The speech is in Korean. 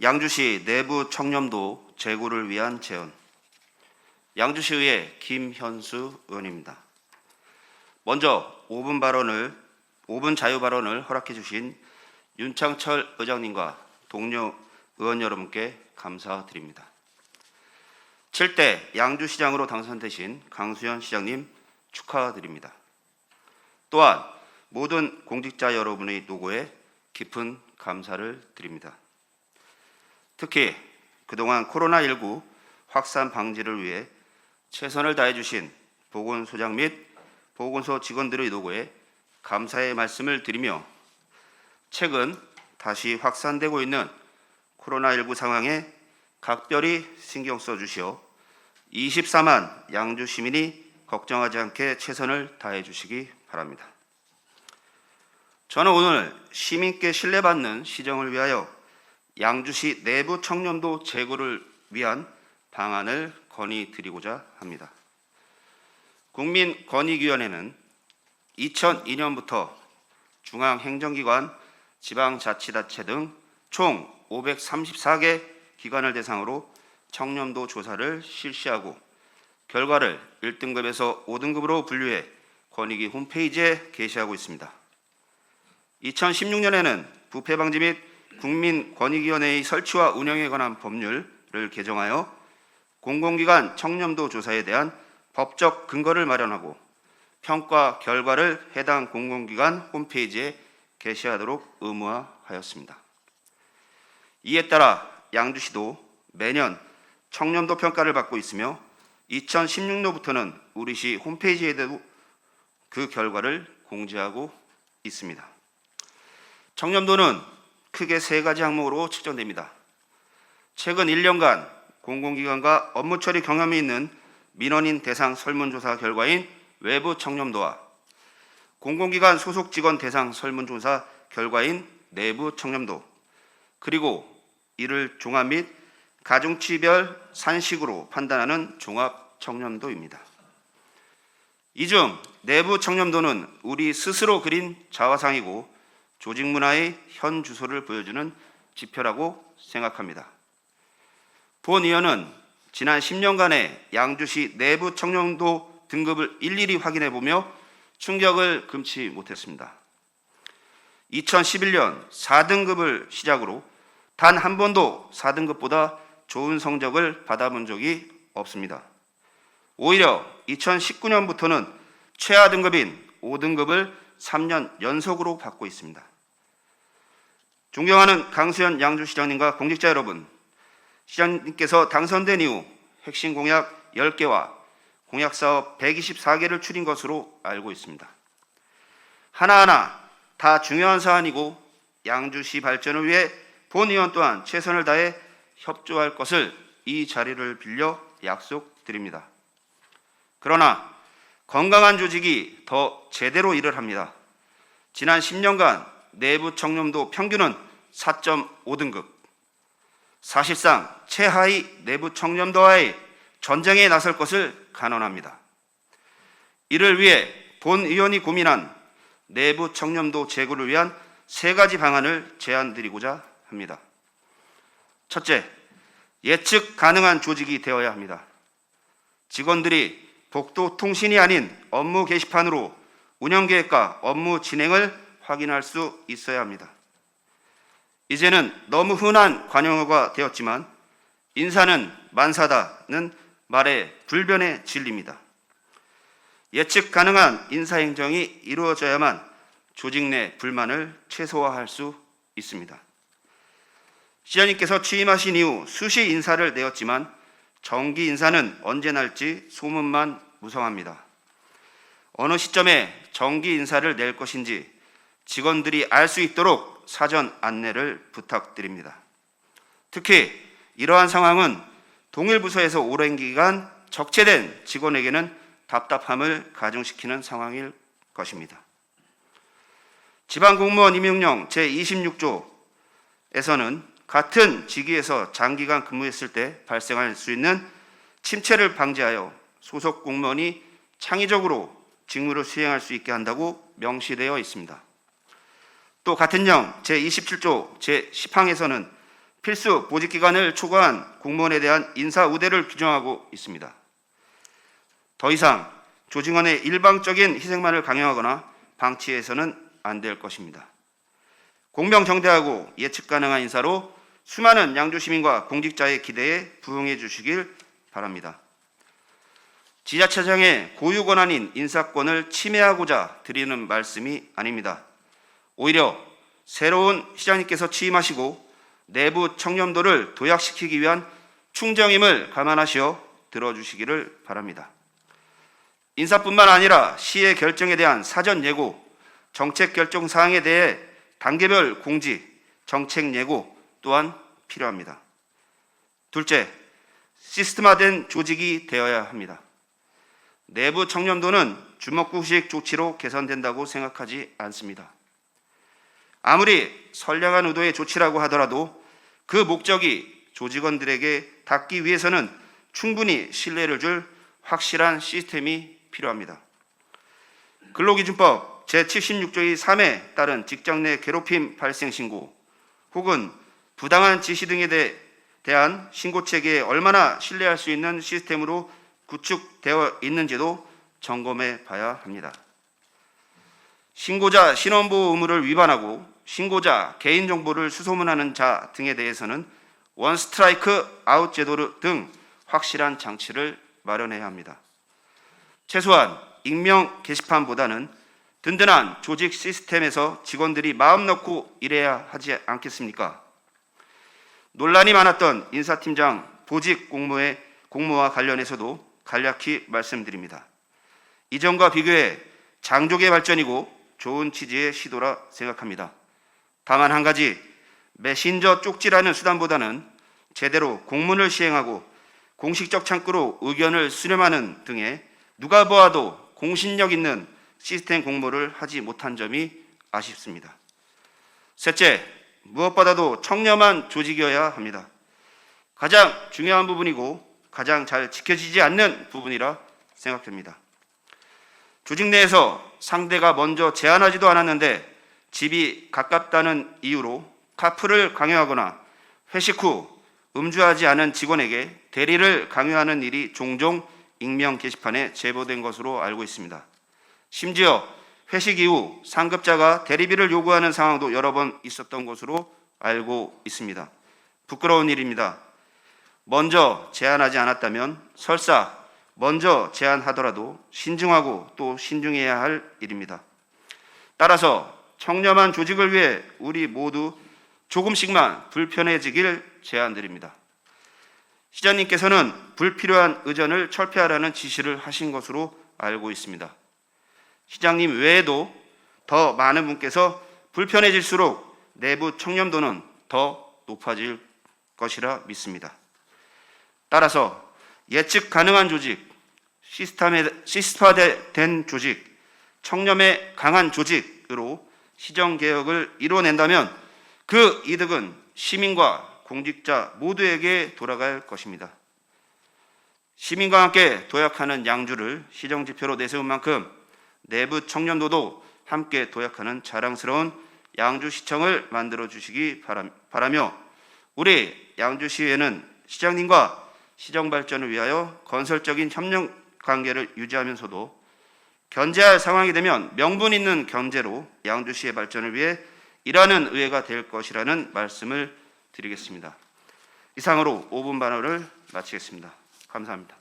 양주시 내부 청렴도 제고를 위한 제언. 양주시의회 김현수 의원입니다. 먼저 5분 자유 발언을 허락해 주신 윤창철 의장님과 동료 의원 여러분께 감사드립니다. 7대 양주시장으로 당선되신 강수현 시장님 축하드립니다. 또한 모든 공직자 여러분의 노고에 깊은 감사를 드립니다. 특히 그동안 코로나19 확산 방지를 위해 최선을 다해 주신 보건소장 및 보건소 직원들의 노고에 감사의 말씀을 드리며 최근 다시 확산되고 있는 코로나19 상황에 각별히 신경 써주시어 24만 양주 시민이 걱정하지 않게 최선을 다해 주시기 바랍니다. 저는 오늘 시민께 신뢰받는 시정을 위하여 양주시 내부 청렴도 제고를 위한 방안을 건의드리고자 합니다. 국민권익위원회는 2002년부터 중앙행정기관, 지방자치단체 등 총 534개 기관을 대상으로 청렴도 조사를 실시하고 결과를 1등급에서 5등급으로 분류해 권익위 홈페이지에 게시하고 있습니다. 2016년에는 부패방지 및 국민권익위원회의 설치와 운영에 관한 법률을 개정하여 공공기관 청렴도 조사에 대한 법적 근거를 마련하고 평가 결과를 해당 공공기관 홈페이지에 게시하도록 의무화하였습니다. 이에 따라 양주시도 매년 청렴도 평가를 받고 있으며 2016년부터는 우리 시 홈페이지에도 그 결과를 공지하고 있습니다. 청렴도는 크게 세 가지 항목으로 측정됩니다. 최근 1년간 공공기관과 업무 처리 경험이 있는 민원인 대상 설문조사 결과인 외부 청렴도와 공공기관 소속 직원 대상 설문조사 결과인 내부 청렴도, 그리고 이를 종합 및 가중치별 산식으로 판단하는 종합 청렴도입니다. 이 중 내부 청렴도는 우리 스스로 그린 자화상이고 조직 문화의 현 주소를 보여주는 지표라고 생각합니다. 본 의원은 지난 10년간의 양주시 내부 청렴도 등급을 일일이 확인해 보며 충격을 금치 못했습니다. 2011년 4등급을 시작으로 단 한 번도 4등급보다 좋은 성적을 받아본 적이 없습니다. 오히려 2019년부터는 최하 등급인 5등급을 3년 연속으로 받고 있습니다. 존경하는 강수현 양주시장님과 공직자 여러분, 시장님께서 당선된 이후 핵심 공약 10개와 공약사업 124개를 추린 것으로 알고 있습니다. 하나하나 다 중요한 사안이고 양주시 발전을 위해 본 의원 또한 최선을 다해 협조할 것을 이 자리를 빌려 약속드립니다. 그러나 건강한 조직이 더 제대로 일을 합니다. 지난 10년간 내부 청렴도 평균은 4.5등급, 사실상 최하위 내부 청렴도와의 전쟁에 나설 것을 간언합니다. 이를 위해 본 의원이 고민한 내부 청렴도 제고를 위한 세 가지 방안을 제안드리고자 합니다. 첫째, 예측 가능한 조직이 되어야 합니다. 직원들이 복도 통신이 아닌 업무 게시판으로 운영계획과 업무 진행을 확인할 수 있어야 합니다. 이제는 너무 흔한 관용어가 되었지만 인사는 만사다는 말의 불변의 진리입니다. 예측 가능한 인사행정이 이루어져야만 조직 내 불만을 최소화할 수 있습니다. 시장님께서 취임하신 이후 수시 인사를 내었지만 정기 인사는 언제 날지 소문만 무성합니다. 어느 시점에 정기 인사를 낼 것인지 직원들이 알 수 있도록 사전 안내를 부탁드립니다. 특히 이러한 상황은 동일 부서에서 오랜 기간 적체된 직원에게는 답답함을 가중시키는 상황일 것입니다. 지방공무원 임용령 제26조에서는 같은 직위에서 장기간 근무했을 때 발생할 수 있는 침체를 방지하여 소속 공무원이 창의적으로 직무를 수행할 수 있게 한다고 명시되어 있습니다. 또 같은 령 제27조 제10항에서는 필수 보직기간을 초과한 공무원에 대한 인사 우대를 규정하고 있습니다. 더 이상 조직원의 일방적인 희생만을 강요하거나 방치해서는 안 될 것입니다. 공명정대하고 예측 가능한 인사로 수많은 양주 시민과 공직자의 기대에 부응해 주시길 바랍니다. 지자체장의 고유 권한인 인사권을 침해하고자 드리는 말씀이 아닙니다. 오히려 새로운 시장님께서 취임하시고 내부 청렴도를 도약시키기 위한 충정임을 감안하시어 들어주시기를 바랍니다. 인사뿐만 아니라 시의 결정에 대한 사전 예고, 정책 결정 사항에 대해 단계별 공지, 정책 예고 또한 필요합니다. 둘째, 시스템화된 조직이 되어야 합니다. 내부 청렴도는 주먹구식 조치로 개선된다고 생각하지 않습니다. 아무리 선량한 의도의 조치라고 하더라도 그 목적이 조직원들에게 닿기 위해서는 충분히 신뢰를 줄 확실한 시스템이 필요합니다. 근로기준법 제76조의 3에 따른 직장 내 괴롭힘 발생 신고 혹은 부당한 지시 등에 대한 신고 체계에 얼마나 신뢰할 수 있는 시스템으로 구축되어 있는지도 점검해 봐야 합니다. 신고자 신원보호 의무를 위반하고 신고자 개인정보를 수소문하는 자 등에 대해서는 원 스트라이크 아웃 제도 등 확실한 장치를 마련해야 합니다. 최소한 익명 게시판보다는 든든한 조직 시스템에서 직원들이 마음 놓고 일해야 하지 않겠습니까? 논란이 많았던 인사팀장 보직 공모와 관련해서도 간략히 말씀드립니다. 이전과 비교해 장족의 발전이고 좋은 취지의 시도라 생각합니다. 다만 한 가지, 메신저 쪽지라는 수단보다는 제대로 공문을 시행하고 공식적 창구로 의견을 수렴하는 등의 누가 보아도 공신력 있는 시스템 공모를 하지 못한 점이 아쉽습니다. 셋째, 무엇보다도 청렴한 조직이어야 합니다. 가장 중요한 부분이고 가장 잘 지켜지지 않는 부분이라 생각됩니다. 조직 내에서 상대가 먼저 제안하지도 않았는데 집이 가깝다는 이유로 카풀을 강요하거나 회식 후 음주하지 않은 직원에게 대리를 강요하는 일이 종종 익명 게시판에 제보된 것으로 알고 있습니다. 심지어 회식 이후 상급자가 대리비를 요구하는 상황도 여러 번 있었던 것으로 알고 있습니다. 부끄러운 일입니다. 먼저 제안하지 않았다면 설사 먼저 제안하더라도 신중하고 또 신중해야 할 일입니다. 따라서 청렴한 조직을 위해 우리 모두 조금씩만 불편해지길 제안드립니다. 시장님께서는 불필요한 의전을 철폐하라는 지시를 하신 것으로 알고 있습니다. 시장님 외에도 더 많은 분께서 불편해질수록 내부 청렴도는 더 높아질 것이라 믿습니다. 따라서 예측 가능한 조직, 시스템화된 조직, 청렴에 강한 조직으로 시정개혁을 이뤄낸다면 그 이득은 시민과 공직자 모두에게 돌아갈 것입니다. 시민과 함께 도약하는 양주를 시정지표로 내세운 만큼 내부 청렴도도 함께 도약하는 자랑스러운 양주시청을 만들어 주시기 바라며 우리 양주시의회는 시장님과 시정 발전을 위하여 건설적인 협력 관계를 유지하면서도 견제할 상황이 되면 명분 있는 견제로 양주시의 발전을 위해 일하는 의회가 될 것이라는 말씀을 드리겠습니다. 이상으로 5분 발언을 마치겠습니다. 감사합니다.